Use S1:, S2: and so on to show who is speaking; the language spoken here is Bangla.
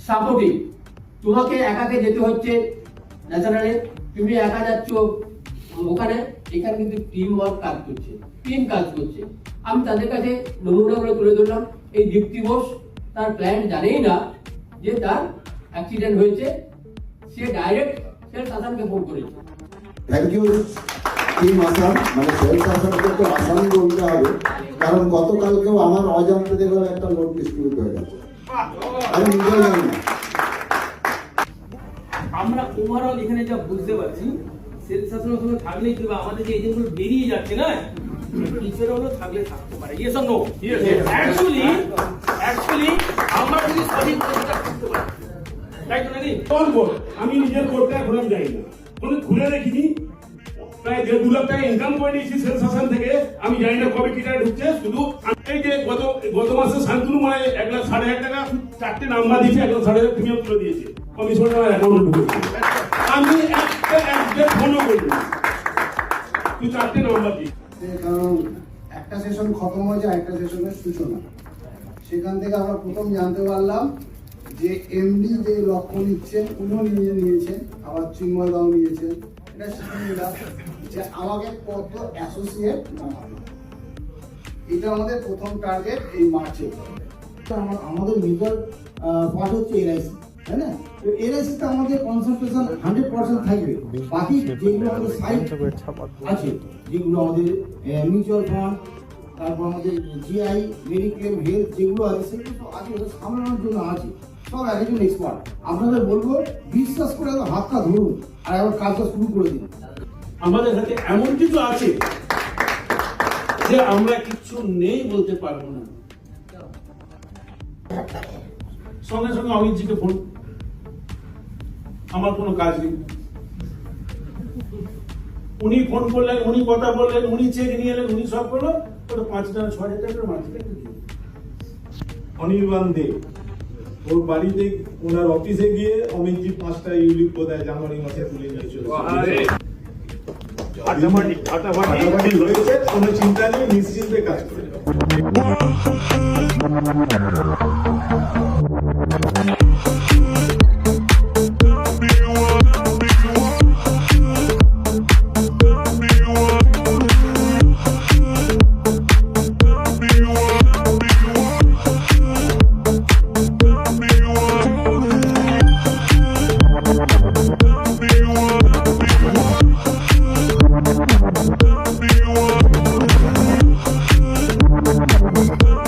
S1: সাপোর্টিভ। তোমাকে একাকে যেতে হচ্ছে ন্যাশনালে, তুমি একা যাচ্ছ ওখানে, এখানে কিন্তু টিম ওয়ার্ক কাজ করছে, টিম কাজ করছে। আমি তাদের কাছে নমুনাগুলো তুলে ধরলাম। এই দীপ্তি বোস তার ক্লায়েন্ট জানেই না যে তার অ্যাক্সিডেন্ট হয়েছে, সে ডাইরেক্ট সেলস আসামকে ফোন করেছে।
S2: থ্যাংক ইউ টিম আসাম, মানে সেলস আসামকে তো আসামই বলতে হবে, কারণ গতকালকেও আমার অজান্তে দেখলাম একটা লোড ডিস্ট্রিবিউট হয়ে গেছে, আমি নিজেও জানি না।
S3: আমরা ওভারঅল এখানে যা বুঝতে পারছি, সেলস শাসনের সঙ্গে থাকলেই কিন্তু আমাদের যে এজেন্টগুলো বেরিয়ে যাচ্ছে না, কিছুটা হলো থাকলে থাকতে পারে। Yes or no? অ্যাকচুয়ালি আমরা যদি সঠিক পথটা করতে পারি, তাই তো নাকি?
S4: আমি নিজের কোর্টটা এখন যাই না, কোনো খুলে রেখিনি, প্রায় 1.5 লাখ টাকা ইনকাম করে নিয়েছি সেলস শাসন থেকে। আমি জানি না কবে কি টাকা ঢুকছে। শুধু এই যে গত মাসে শান্তনু মানে 1,60,000 টাকা 4টে নাম্বার দিয়েছে, 1,60,000 প্রিমিয়াম তুলে দিয়েছে, কমিশন আমার অ্যাকাউন্টে ঢুকেছে। আমি একটা ফোনও করিনি, তুই 4টে নাম্বার দিই।
S5: কারণ একটা সেশন খতম হয়ে যায়, একটা সেশনের সূচনা। সেখান থেকে আমরা প্রথম জানতে পারলাম যে এমডি যে লক্ষ্য নিচ্ছেন, উনিও নিজে নিয়েছেন, আবার চিন্ময় দাও নিয়েছেন। এটা শিখে নিলাম যে আমাকে কত অ্যাসোসিয়েট বানাবে। এটা আমাদের প্রথম টার্গেট এই মার্চে।
S6: আমাদের মেজর পার্ট হচ্ছে এলআইসি, তাই না? তো এলআইসিতে আমাদের কনসেন্ট্রেশন 100% থাকবে। বাকি যেগুলো আমাদের সাইড আছে, যেগুলো আমাদের মিউচুয়াল ফান্ড, তারপর আমাদের জিআই, মেডিক্লেম, হেলথ যেগুলো আছে, সেগুলো তো আগে সামলানোর জন্য আছে, সব একজন এক্সপার্ট। আপনাদের বলবো বিশ্বাস করে হাতটা ধরুন আর আবার কাজটা শুরু করে দিন।
S4: আমাদের হাতে এমন কিছু আছে যে আমরা কিছু নেই বলতে পারবো না। সঙ্গে সঙ্গে অমিতজিকে ফোন, আমার কোনো কাজ নেই। উনি ফোন করলেন, উনি কথা বললেন, উনি চেক নিয়ে এলেন, উনি সব করলো, ওটা 5,000-6,000 টাকা মাঝে
S7: অনির্বাণ দে, ওর বাড়িতে ওনার অফিসে গিয়ে অমিতজি 5টা ইউলিপ বোধহয় জানুয়ারি মাসে তুলে নিয়ে চলে হয়েছে। কোনো চিন্তা নেই, নিশ্চিন্তে কাজ করে।